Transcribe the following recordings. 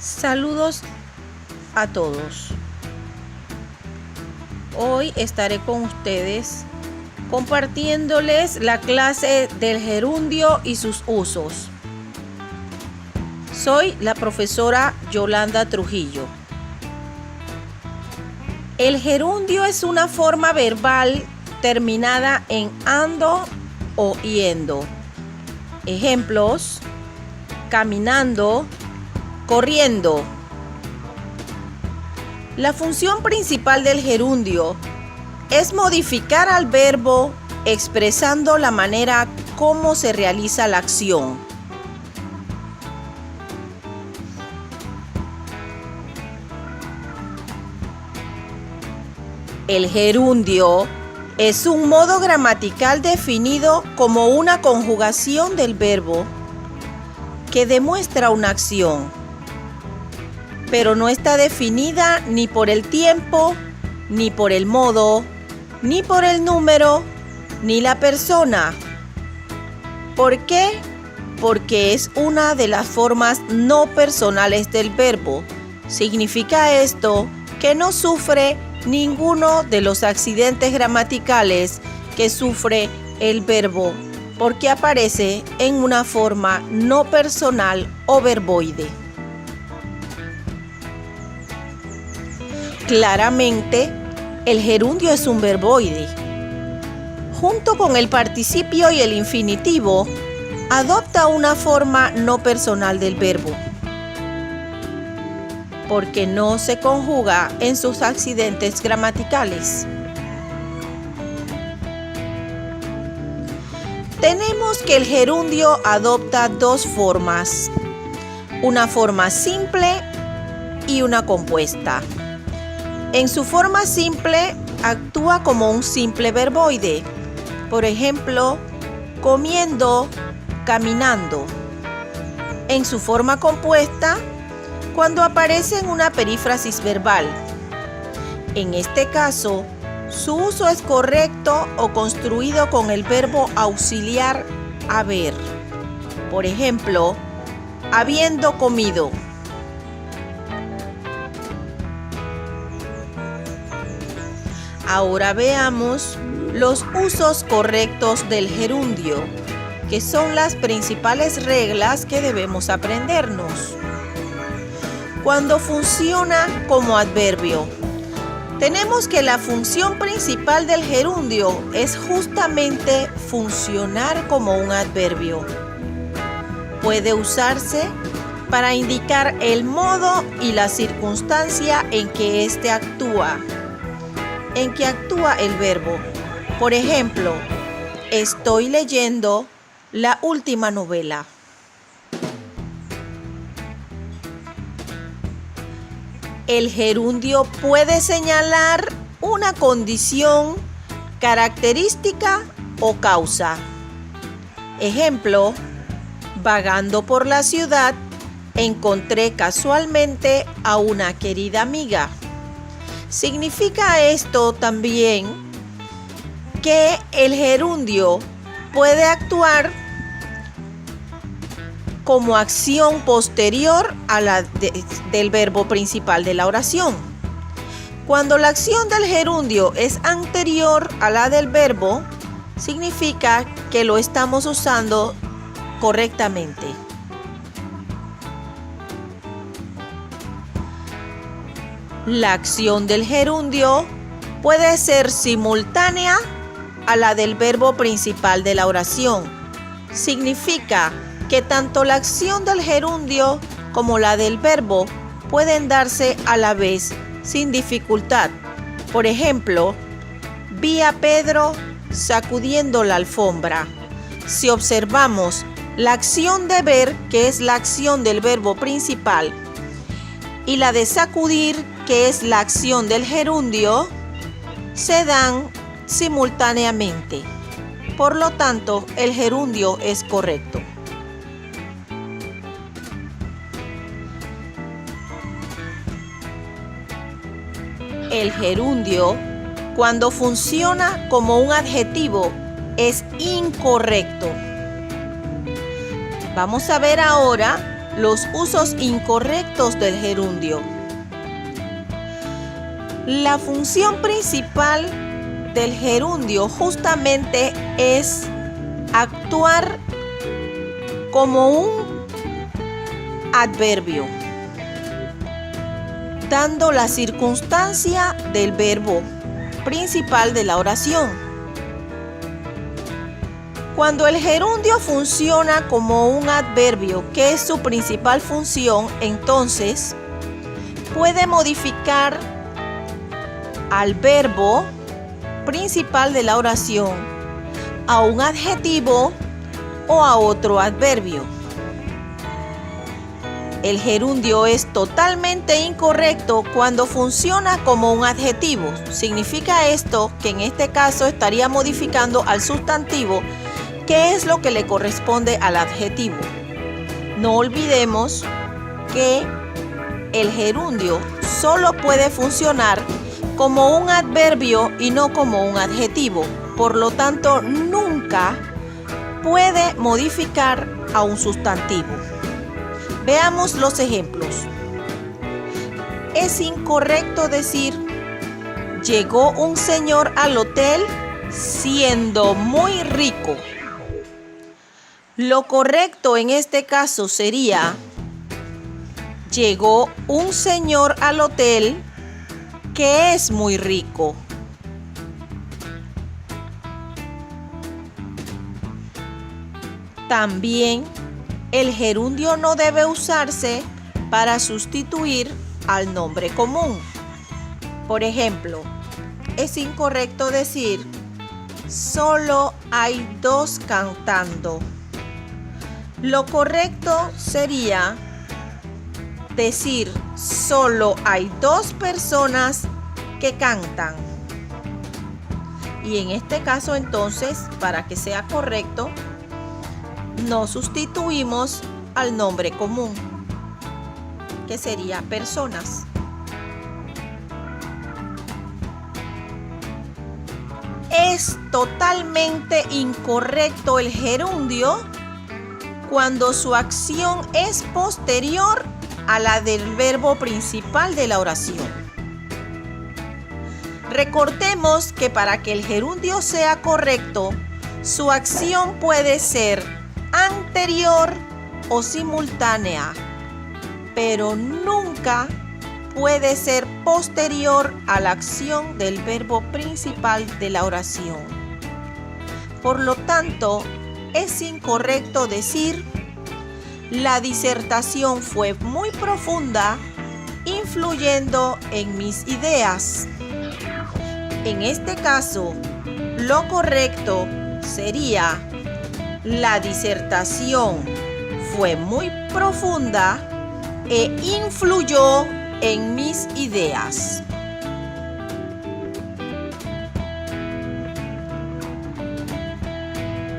Saludos a todos. Hoy estaré con ustedes compartiéndoles la clase del gerundio y sus usos. Soy la profesora Yolanda Trujillo. El gerundio es una forma verbal terminada en ando o yendo. Ejemplos: caminando, corriendo. La función principal del gerundio es modificar al verbo expresando la manera como se realiza la acción. El gerundio es un modo gramatical definido como una conjugación del verbo que demuestra una acción, pero no está definida ni por el tiempo, ni por el modo, ni por el número, ni la persona. ¿Por qué? Porque es una de las formas no personales del verbo. Significa esto que no sufre ninguno de los accidentes gramaticales que sufre el verbo, porque aparece en una forma no personal o verboide. Claramente, el gerundio es un verboide. Junto con el participio y el infinitivo, adopta una forma no personal del verbo, porque no se conjuga en sus accidentes gramaticales. Tenemos que el gerundio adopta dos formas, una forma simple y una compuesta. En su forma simple, actúa como un simple verboide. Por ejemplo, comiendo, caminando. En su forma compuesta, cuando aparece en una perífrasis verbal. En este caso, su uso es correcto o construido con el verbo auxiliar haber. Por ejemplo, habiendo comido. Ahora veamos los usos correctos del gerundio, que son las principales reglas que debemos aprendernos. Cuando funciona como adverbio, tenemos que la función principal del gerundio es justamente funcionar como un adverbio. Puede usarse para indicar el modo y la circunstancia en que éste actúa. En que actúa el verbo. Por ejemplo, estoy leyendo la última novela. El gerundio puede señalar una condición, característica o causa. Ejemplo, vagando por la ciudad, encontré casualmente a una querida amiga. Significa esto también que el gerundio puede actuar como acción posterior a la del verbo principal de la oración. Cuando la acción del gerundio es anterior a la del verbo, significa que lo estamos usando correctamente. La acción del gerundio puede ser simultánea a la del verbo principal de la oración. Significa que tanto la acción del gerundio como la del verbo pueden darse a la vez sin dificultad. Por ejemplo, vi a Pedro sacudiendo la alfombra. Si observamos la acción de ver, que es la acción del verbo principal, y la de sacudir, que es la acción del gerundio, se dan simultáneamente. Por lo tanto, el gerundio es correcto. El gerundio, cuando funciona como un adjetivo, es incorrecto. Vamos a ver ahora los usos incorrectos del gerundio. La función principal del gerundio justamente es actuar como un adverbio, dando la circunstancia del verbo principal de la oración. Cuando el gerundio funciona como un adverbio, que es su principal función, entonces puede modificar al verbo principal de la oración a un adjetivo o a otro adverbio. El gerundio es totalmente incorrecto cuando funciona como un adjetivo. Significa esto que en este caso estaría modificando al sustantivo, que es lo que le corresponde al adjetivo. No olvidemos que el gerundio solo puede funcionar como un adverbio y no como un adjetivo. Por lo tanto, nunca puede modificar a un sustantivo. Veamos los ejemplos. Es incorrecto decir: llegó un señor al hotel siendo muy rico. Lo correcto en este caso sería: llegó un señor al hotel que es muy rico. También el gerundio no debe usarse para sustituir al nombre común. Por ejemplo, es incorrecto decir: solo hay dos cantando. Lo correcto sería decir: solo hay dos personas que cantan. Y en este caso, entonces, para que sea correcto, no sustituimos al nombre común, que sería personas. Es totalmente incorrecto el gerundio cuando su acción es posterior a la del verbo principal de la oración. Recordemos que para que el gerundio sea correcto, su acción puede ser anterior o simultánea, pero nunca puede ser posterior a la acción del verbo principal de la oración. Por lo tanto, es incorrecto decir: la disertación fue muy profunda, influyendo en mis ideas. En este caso, lo correcto sería: la disertación fue muy profunda e influyó en mis ideas.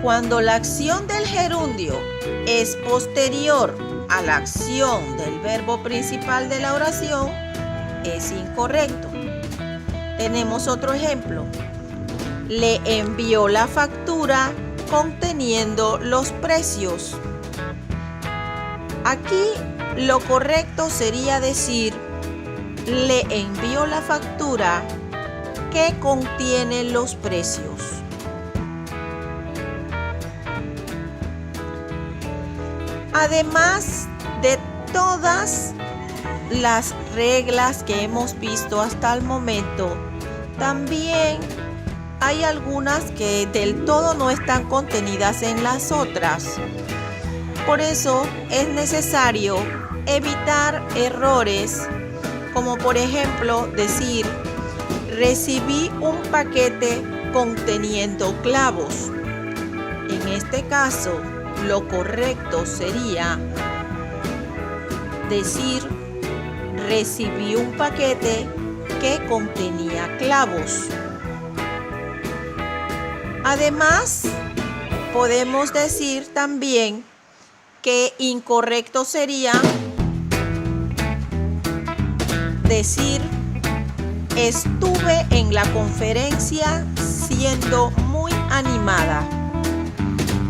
Cuando la acción del gerundio es posterior a la acción del verbo principal de la oración, es incorrecto. Tenemos otro ejemplo. Le envió la factura conteniendo los precios. Aquí lo correcto sería decir: le envió la factura que contiene los precios. Además de todas las reglas que hemos visto hasta el momento, también hay algunas que del todo no están contenidas en las otras. Por eso es necesario evitar errores, como por ejemplo decir: recibí un paquete conteniendo clavos. En este caso, lo correcto sería decir: recibí un paquete que contenía clavos. Además, podemos decir también que incorrecto sería decir: estuve en la conferencia siendo muy animada.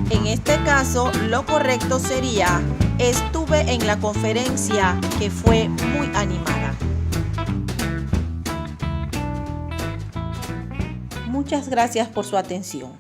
En este caso, lo correcto sería: estuve en la conferencia que fue muy animada. Muchas gracias por su atención.